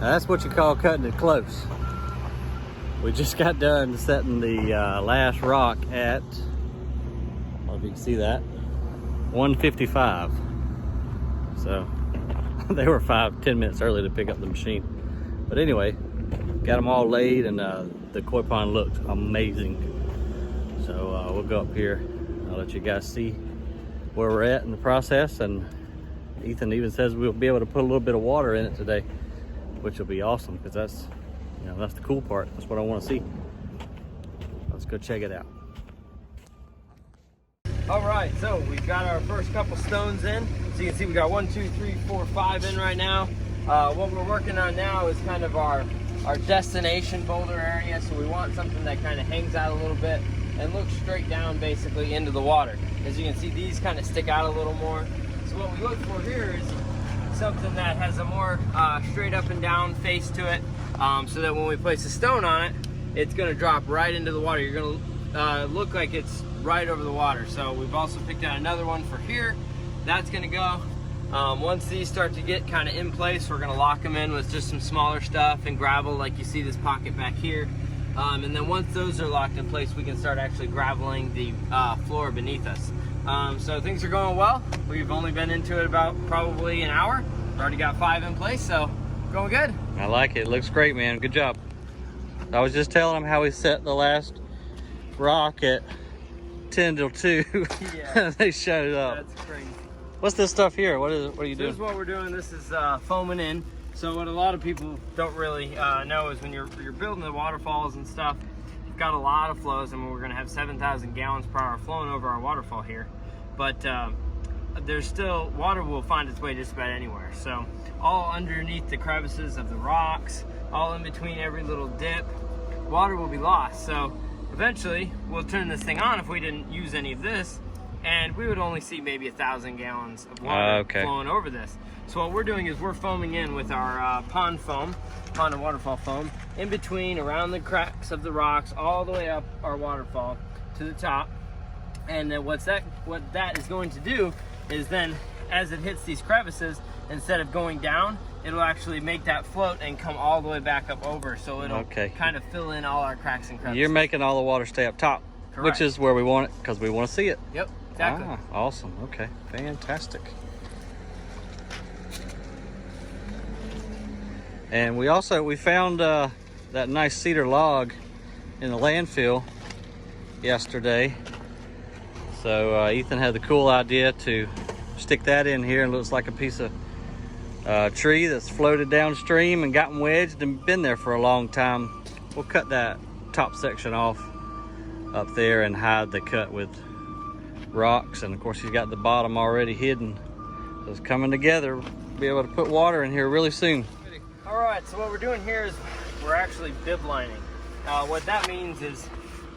That's what you call cutting it close. We just got done setting the last rock at, I don't know if you can see that, 155. So they were 5-10 minutes early to pick up the machine. But anyway, got them all laid, and the koi pond looked amazing. So we'll go up here. I'll let you guys see where we're at in the process. And Ethan even says we'll be able to put a little bit of water in it today, which will be awesome, because that's, you know, that's the cool part. That's what I want to see. Let's go check it out. All right, so we've got our first couple stones in. So you can see we got 1, 2, 3, 4, 5 in right now. What we're working on now is kind of our destination boulder area. So we want something that kind of hangs out a little bit and looks straight down basically into the water. As you can see, these kind of stick out a little more. So what we look for here is something that has a more straight up and down face to it, so that when we place a stone on it, it's going to drop right into the water. You're going to look like it's right over the water. So we've also picked out another one for here. That's going to go. Once these start to get kind of in place, we're going to lock them in with just some smaller stuff and gravel, like you see this pocket back here. And then once those are locked in place, we can start actually graveling the floor beneath us. So things are going well. We've only been into it about probably an hour. Already got 5 in place, so going good. I like it. Looks great, man. Good job. I was just telling them how we set the last rock at 10 till 2. Yeah. They showed up. That's crazy. What's this stuff here? What are you doing? This is what we're doing. This is foaming in. So what a lot of people don't really know is when you're building the waterfalls and stuff, you've got a lot of flows, and we're going to have 7,000 gallons per hour flowing over our waterfall here. But there's still, water will find its way just about anywhere. So all underneath the crevices of the rocks, all in between every little dip, water will be lost. So eventually we'll turn this thing on if we didn't use any of this, and we would only see maybe 1,000 gallons of water flowing over this. So what we're doing is we're foaming in with our pond and waterfall foam, in between, around the cracks of the rocks, all the way up our waterfall to the top. And then what that is going to do is then, as it hits these crevices, instead of going down, it'll actually make that float and come all the way back up over. So it'll kind of fill in all our cracks and crevices. You're making all the water stay up top. Correct. Which is where we want it, because we want to see it. Yep, exactly. Ah, awesome. Okay, fantastic. And we found that nice cedar log in the landfill yesterday. So Ethan had the cool idea to stick that in here, and it looks like a piece of tree that's floated downstream and gotten wedged and been there for a long time. We'll cut that top section off up there and hide the cut with rocks, and of course he's got the bottom already hidden. So it's coming together. We'll be able to put water in here really soon. All right, so what we're doing here is we're actually bib lining. What that means is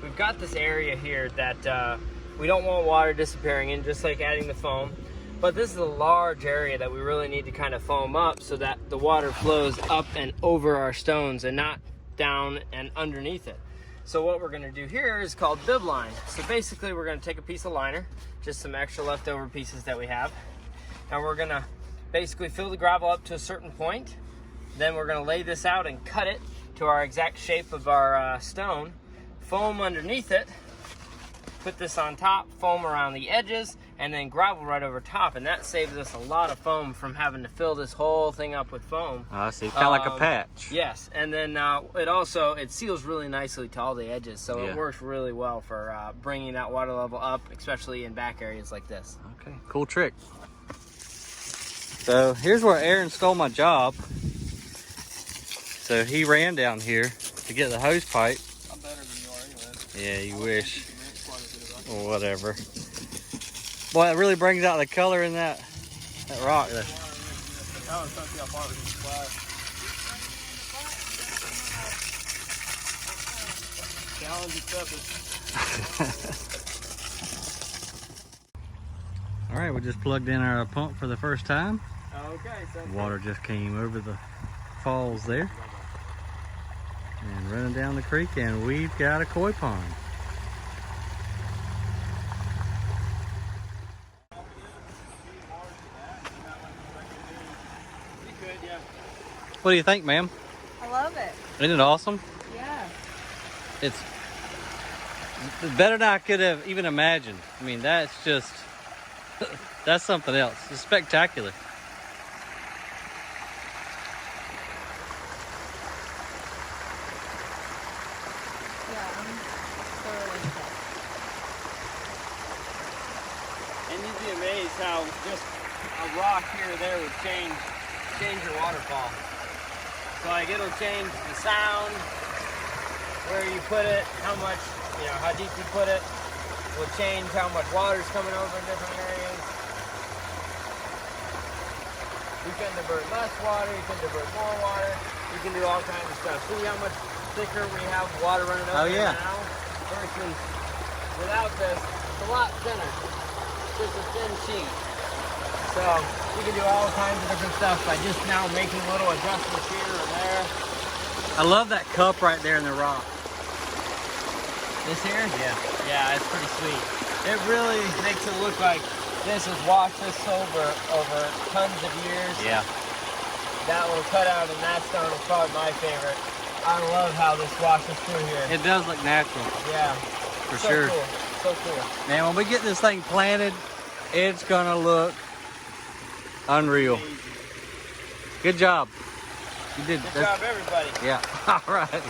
we've got this area here that we don't want water disappearing in, just like adding the foam. But this is a large area that we really need to kind of foam up so that the water flows up and over our stones and not down and underneath it. So what we're gonna do here is called bib line. So basically we're gonna take a piece of liner, just some extra leftover pieces that we have, and we're gonna basically fill the gravel up to a certain point. Then we're gonna lay this out and cut it to our exact shape of our stone, foam underneath it, put this on top, foam around the edges, and then gravel right over top. And that saves us a lot of foam from having to fill this whole thing up with foam. I see, kind of like a patch. Yes, and then it seals really nicely to all the edges, so it works really well for bringing that water level up, especially in back areas like this. Okay, cool trick. So here's where Aaron stole my job. So he ran down here to get the hose pipe. I'm better than you are anyway. Yeah, you wish. Or whatever. Boy, it really brings out the color in that rock there. Challenge accepted. All right, we just plugged in our pump for the first time. Okay. Water just came over the falls there and running down the creek, and we've got a koi pond. What do you think, ma'am? I love it. Isn't it awesome? Yeah. It's better than I could have even imagined. I mean, that's just, that's something else. It's spectacular. Yeah, I'm thoroughly impressed. And you'd be amazed how just a rock here or there would change your waterfall. So like it'll change the sound, where you put it, how much, how deep you put it, will change how much water's coming over in different areas. You can divert less water, you can divert more water, you can do all kinds of stuff. See how much thicker we have water running over now versus without this, it's a lot thinner. It's just a thin sheet. So you can do all kinds of different stuff by just now making little adjustments here or there. I love that cup right there in the rock. This here? Yeah. Yeah, it's pretty sweet. It really makes it look like this has washed this over tons of years. Yeah. That little cutout in that stone is probably my favorite. I love how this washes through here. It does look natural. Yeah. For so sure. Cool. So cool. Man, when we get this thing planted, it's gonna look unreal. Amazing. Good job. You did. Good job, everybody. Yeah. All right.